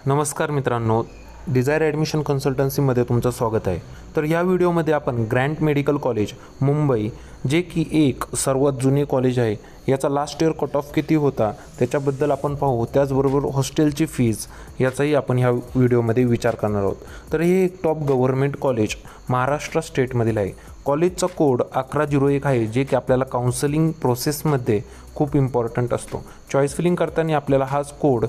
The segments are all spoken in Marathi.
नमस्कार मित्रांनो, डिझायर ॲडमिशन कन्सल्टन्सीमध्ये तुमचं स्वागत आहे. तर या व्हिडिओमध्ये आपण ग्रँट मेडिकल कॉलेज मुंबई, जे की एक सर्वात जुने कॉलेज आहे, याचा लास्ट इयर कट ऑफ किती होता त्याच्याबद्दल आपण पाहू. त्याचबरोबर हॉस्टेलची फीज याचाही आपण ह्या व्हिडिओमध्ये विचार करणार आहोत. तर हे एक टॉप गव्हर्नमेंट कॉलेज महाराष्ट्र स्टेटमधील आहे. कॉलेजचा कोड 1101 आहे, जे की आपल्याला काउन्सिलिंग प्रोसेसमध्ये खूप इम्पॉर्टंट असतो. चॉईस फिलिंग करताना आपल्याला हाच कोड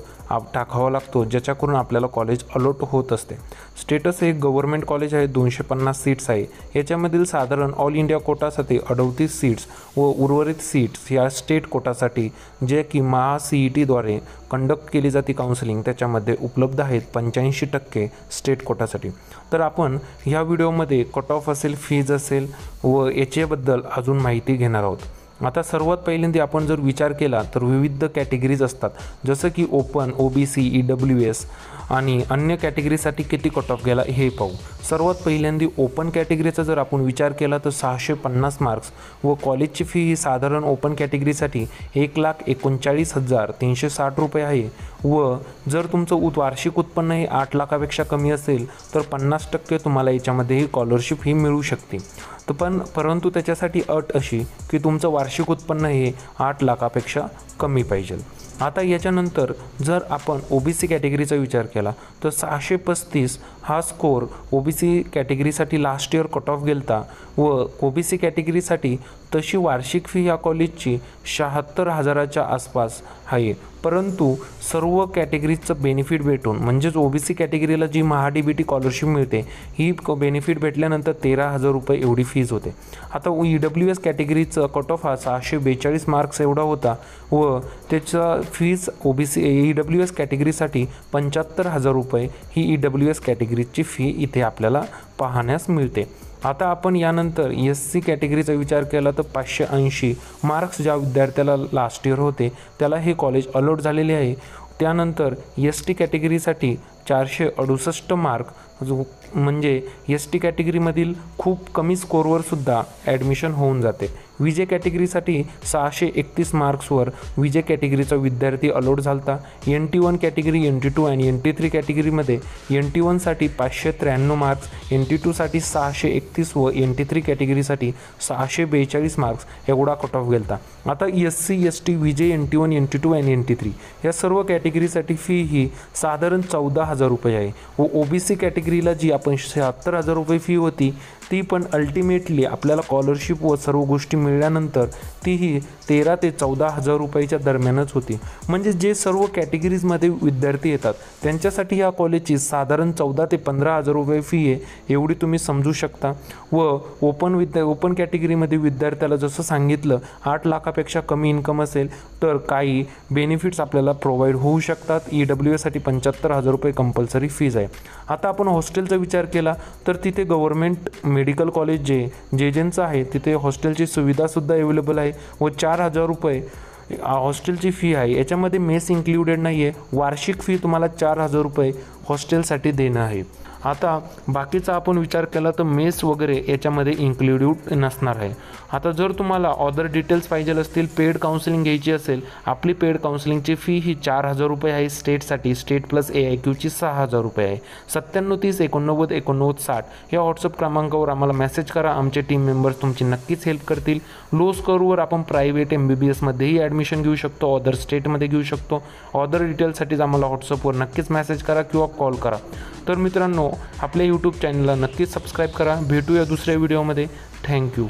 टाकावा लागतो, ज्याच्याकरून आपल्याला कॉलेज अलॉट होत असते. स्टेटस हे गव्हर्नमेंट कॉलेज आहे. 250 सीट्स आहे. याच्यामधील साधारण ऑल इंडिया कोटासाठी 38 सीट्स व उर्वरित सीट्स या स्टेट कोटासाठी, जे की MHACETद्वारे कंडक्ट केली जाते काउन्सिलिंग, त्याच्यामध्ये उपलब्ध आहेत 85% स्टेट कोटासाठी. तर आपण ह्या व्हिडिओमध्ये कट ऑफ असेल, फीज असेल व याच्याबद्दल अजून माहिती घेणार आहोत. आता सर्वात पहिल्यांदा आपण जर विचार केला तर विविध कॅटेगरीज असतात, जसं की ओपन, OBC, EWS आणि अन्य कॅटेगरीसाठी किती कट ऑफ गेला हे पाहू. सर्वात पहिल्यांदा ओपन कॅटेगरीचा जर आपण विचार केला तर 650 मार्क्स व कॉलेजची फी ही साधारण ओपन कॅटेगरीसाठी 1,39,360 रुपये आहे. व जर तुमचं वार्षिक उत्पन्न हे 8 लाखापेक्षा कमी असेल तर 50% तुम्हाला याच्यामध्ये ही स्कॉलरशिप ही मिळू शकते. परंतु त्याच्यासाठी अट अशी की तुमचं वार्षिक उत्पन्न हे 8 लाखापेक्षा कमी पाहिजे. आता याच्यानंतर जर आपण OBC कॅटेगरीचा विचार केला तर 635 हा स्कोर OBC कॅटेगरीसाठी लास्ट इयर कट ऑफ गेलता व OBC कॅटेगरीसाठी तशी वार्षिक फी या कॉलेजची 76,000च्या आसपास आहे. परंतु सर्व कॅटेगरीचं बेनिफिट भेटून, म्हणजेच OBC कॅटेगरीला जी MHADBT स्कॉलरशिप मिळते, ही बेनिफिट भेटल्यानंतर 13,000 रुपये एवढी फीज होते. आता EWS कॅटेगरीचं कट ऑफ हा 642 मार्क्स एवढा होता व त्याचा फीज EWS कॅटेगरीसाठी 75,000 रुपये ही EWS कॅटेगरीची फी इथे आपल्याला पाहण्यास मिळते. आता आपण यानंतर SC कॅटेगरीचा विचार केला तर 580 मार्क्स ज्या विद्यार्थ्याला लास्ट इयर होते त्याला हे कॉलेज अलॉट झालेले आहे. त्यानंतर ST कॅटेगरीसाठी 468 मार्क, म्हणजे ST कॅटेगरीमधील खूप कमी स्कोरवर सुद्धा ॲडमिशन होऊन जाते. VJ कॅटेगरीसाठी 631 मार्क्सवर VJ कॅटेगरीचा विद्यार्थी अलॉट झाला. NT1 कॅटेगरी, NT2 आणि NT3 कॅटेगरीमध्ये NT1साठी 593 मार्क्स, NT2साठी 631 व NT3 कॅटेगरीसाठी 642 मार्क्स एवढा कट ऑफ गेलता. आता SC, ST, VJ, NT1, NT2 आणि NT3 या सर्व कॅटेगरीसाठी फी ही साधारण 14,000 रुपये आहे व OBC कॅटेगरीला जी आपण 76,000 रुपये फी होती ती पण अल्टिमेटली आपल्याला स्कॉलरशिप व सर्व गोष्टी मिळाल्यानंतर तीही 13,000 ते 14,000 रुपयाच्या दरम्यानच होती. म्हणजे जे सर्व कॅटेगरीजमध्ये विद्यार्थी येतात त्यांच्यासाठी या कॉलेजची साधारण 14,000 ते 15,000 रुपये फी आहे, एवढी तुम्ही समजू शकता. व ओपन कॅटेगरीमध्ये विद्यार्थ्याला जसं सांगितलं 8 लाखापेक्षा कमी इन्कम असेल तर काही बेनिफिट्स आपल्याला प्रोव्हाइड होऊ शकतात. EWSसाठी 75,000 रुपये कंपल्सरी फीज आहे. आता आपण हॉस्टेलचा विचार केला तर तिथे गव्हर्नमेंट मेडिकल कॉलेज जेजनचं आहे, तिथे हॉस्टेलची सुविधासुद्धा अवेलेबल आहे व 4,000 रुपये हॉस्टेलची फी आहे. याच्यामध्ये मेस इन्क्लुडेड नाही आहे. वार्षिक फी तुम्हाला 4,000 रुपये हॉस्टेलसाठी देणं आहे. आता बाकीचा आपण विचार केला तर मेस वगैरे याच्यामध्ये इन्क्लुडेड नसणार आहे. आता जर तुम्हाला अदर डिटेल्स पाहिजे असतील, पेड काउन्सिलिंग घ्यायची असेल, आपली पेड काउन्सिलिंगची फी ही 4,000 रुपये आहे. स्टेटसाठी स्टेट प्लस AIQची 6,000 रुपये आहे. 9730 89 89 60 या व्हॉट्सअप क्रमांकावर आम्हाला मेसेज करा. आमचे टीम मेंबर्स तुमची नक्कीच हेल्प करतील. लो स्कोरवर आपण प्रायव्हेट MBBSमध्येही ॲडमिशन घेऊ शकतो, अदर स्टेटमध्ये घेऊ शकतो. अदर डिटेल्ससाठीच आम्हाला व्हॉट्सअपवर नक्कीच मेसेज करा किंवा कॉल करा. तर मित्रांनो, आपल्या यूट्यूब चॅनलला नक्कीच सबस्क्राईब करा. भेटूया दुसऱ्या व्हिडिओमध्ये. थँक्यू.